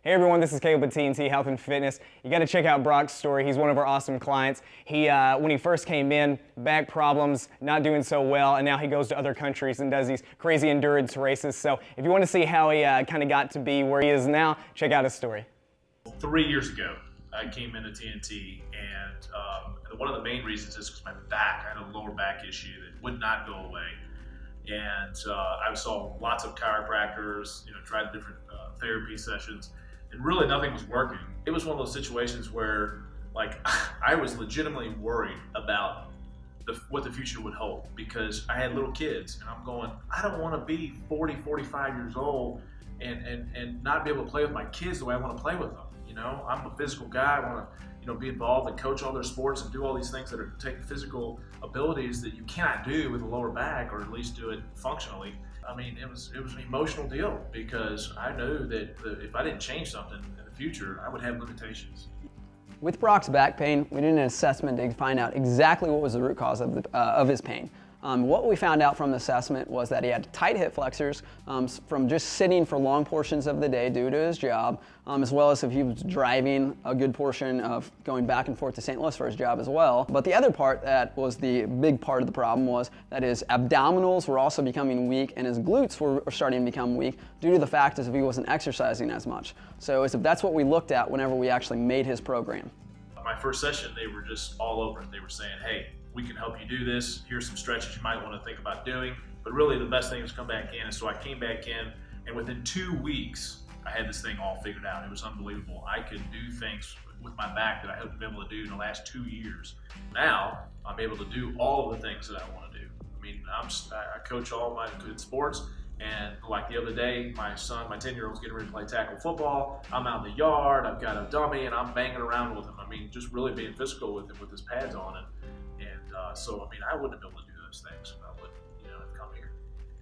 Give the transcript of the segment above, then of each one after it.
Hey everyone, this is Caleb with TNT Health and Fitness. You got to check out Brock's story. He's one of our awesome clients. When he first came in, back problems, not doing so well, and now he goes to other countries and does these crazy endurance races. So if you want to see how he kind of got to be where he is now, check out his story. 3 years ago, I came into TNT, and one of the main reasons is because my back, I had a lower back issue that would not go away. And I saw lots of chiropractors, tried different therapy sessions, and really nothing was working. It was one of those situations where, I was legitimately worried about what the future would hold, because I had little kids, and I'm going, I don't want to be 40, 45 years old and not be able to play with my kids the way I want to play with them. I'm a physical guy. I want to, be involved and coach all their sports and do all these things that are taking physical abilities that you cannot do with a lower back, or at least do it functionally. I mean, it was an emotional deal, because I knew that if I didn't change something in the future, I would have limitations. With Brock's back pain, we did an assessment to find out exactly what was the root cause of his pain. What we found out from the assessment was that he had tight hip flexors from just sitting for long portions of the day due to his job, as well as if he was driving a good portion of going back and forth to St. Louis for his job as well. But the other part that was the big part of the problem was that his abdominals were also becoming weak, and his glutes were starting to become weak due to the fact as if he wasn't exercising as much. So that's what we looked at whenever we actually made his program. My first session, they were just all over it. They were saying, hey, we can help you do this. Here's some stretches you might want to think about doing. But really the best thing was come back in. And so I came back in, and within 2 weeks, I had this thing all figured out. It was unbelievable. I could do things with my back that I haven't been able to do in the last 2 years. Now I'm able to do all of the things that I want to do. I mean, I coach all my good sports. And like the other day, my son, my 10-year-old's getting ready to play tackle football. I'm out in the yard, I've got a dummy, and I'm banging around with him. I mean, just really being physical with him with his pads on. So, I mean, I wouldn't have been able to do those things if I wouldn't, have come here.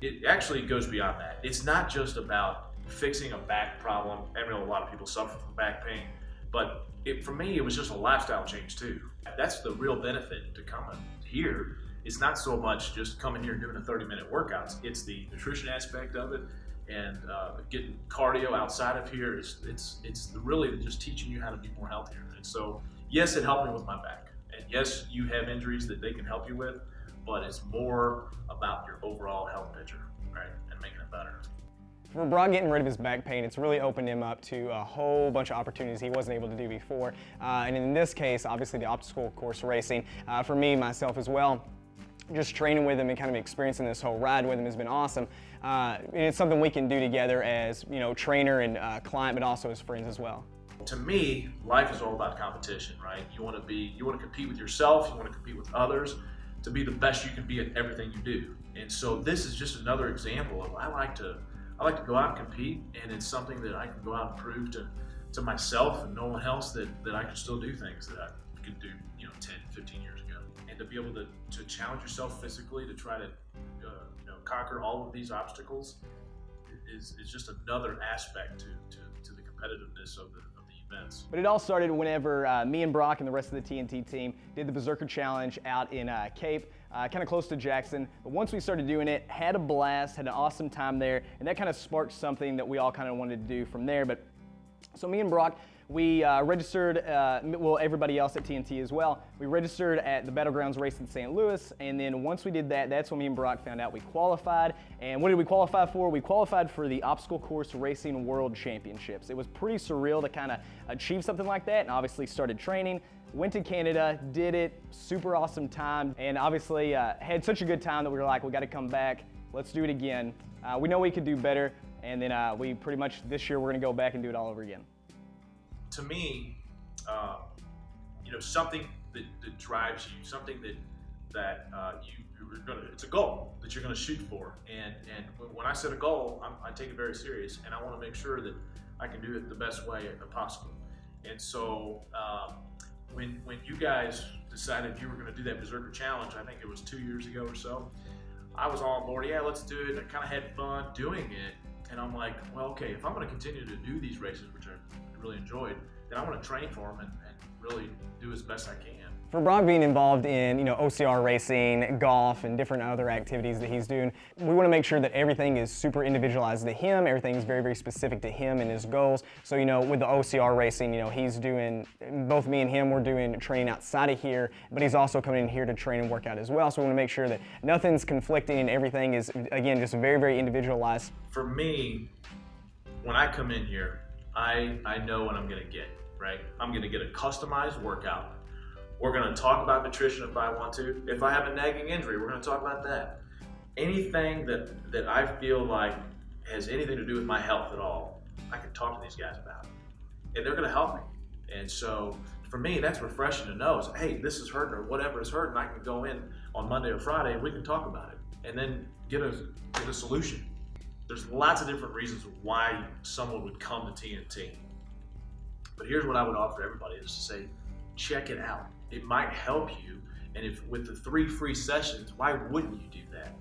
It actually goes beyond that. It's not just about fixing a back problem. I know a lot of people suffer from back pain, but for me, it was just a lifestyle change too. That's the real benefit to coming here. It's not so much just coming here and doing a 30-minute workouts. It's the nutrition aspect of it, and getting cardio outside of here. It's really just teaching you how to be more healthier. And so, yes, it helped me with my back. And yes, you have injuries that they can help you with, but it's more about your overall health picture, right? And making it better. For Brock getting rid of his back pain, it's really opened him up to a whole bunch of opportunities he wasn't able to do before. And in this case, obviously the obstacle course racing, for me, myself as well, just training with him and kind of experiencing this whole ride with him has been awesome. And it's something we can do together as, trainer and client, but also as friends as well. To me, life is all about competition, right? You want to compete with yourself, you want to compete with others to be the best you can be at everything you do. And so this is just another example of I like to go out and compete, and it's something that I can go out and prove to myself and no one else that I can still do things that I could do 10, 15 years ago. And to be able to challenge yourself physically to try to conquer all of these obstacles is just another aspect to the competitiveness of the events. But it all started whenever me and Brock and the rest of the TNT team did the Berserker Challenge out in Cape, kind of close to Jackson. But once we started doing it, had a blast, had an awesome time there, and that kind of sparked something that we all kind of wanted to do from there. But so me and Brock, we registered, everybody else at TNT as well, we registered at the Battlegrounds race in St. Louis, and then once we did that, that's when me and Brock found out we qualified. And what did we qualify for? We qualified for the Obstacle Course Racing World Championships. It was pretty surreal to kind of achieve something like that, and obviously started training, went to Canada, did it, super awesome time, and obviously had such a good time that we were like, we got to come back, let's do it again. We know we could do better, and then we pretty much this year we're going to go back and do it all over again. To me, something that drives you, something that you're gonna, it's a goal that you're gonna shoot for. And when I set a goal, I take it very serious, and I want to make sure that I can do it the best way possible. And so when you guys decided you were gonna do that Berserker Challenge, I think it was 2 years ago or so, I was all on board. Yeah, let's do it. I kind of had fun doing it. And I'm like, well, okay, if I'm going to continue to do these races, which I really enjoyed, then I want to train for them and really do as best I can. For Brock being involved in, OCR racing, golf, and different other activities that he's doing, we want to make sure that everything is super individualized to him. Everything is very, very specific to him and his goals. So, with the OCR racing, he's doing, both me and him, we're doing training outside of here, but he's also coming in here to train and work out as well. So we want to make sure that nothing's conflicting and everything is, again, just very, very individualized. For me, when I come in here, I know what I'm going to get, right? I'm going to get a customized workout. We're going to talk about nutrition if I want to. If I have a nagging injury, we're going to talk about that. Anything that I feel like has anything to do with my health at all, I can talk to these guys about. And they're going to help me. And so for me, that's refreshing to know. Is, hey, this is hurting or whatever is hurting. I can go in on Monday or Friday and we can talk about it and then get a solution. There's lots of different reasons why someone would come to TNT. But here's what I would offer everybody is to say, check it out. It might help you, and if with the 3 free sessions, why wouldn't you do that?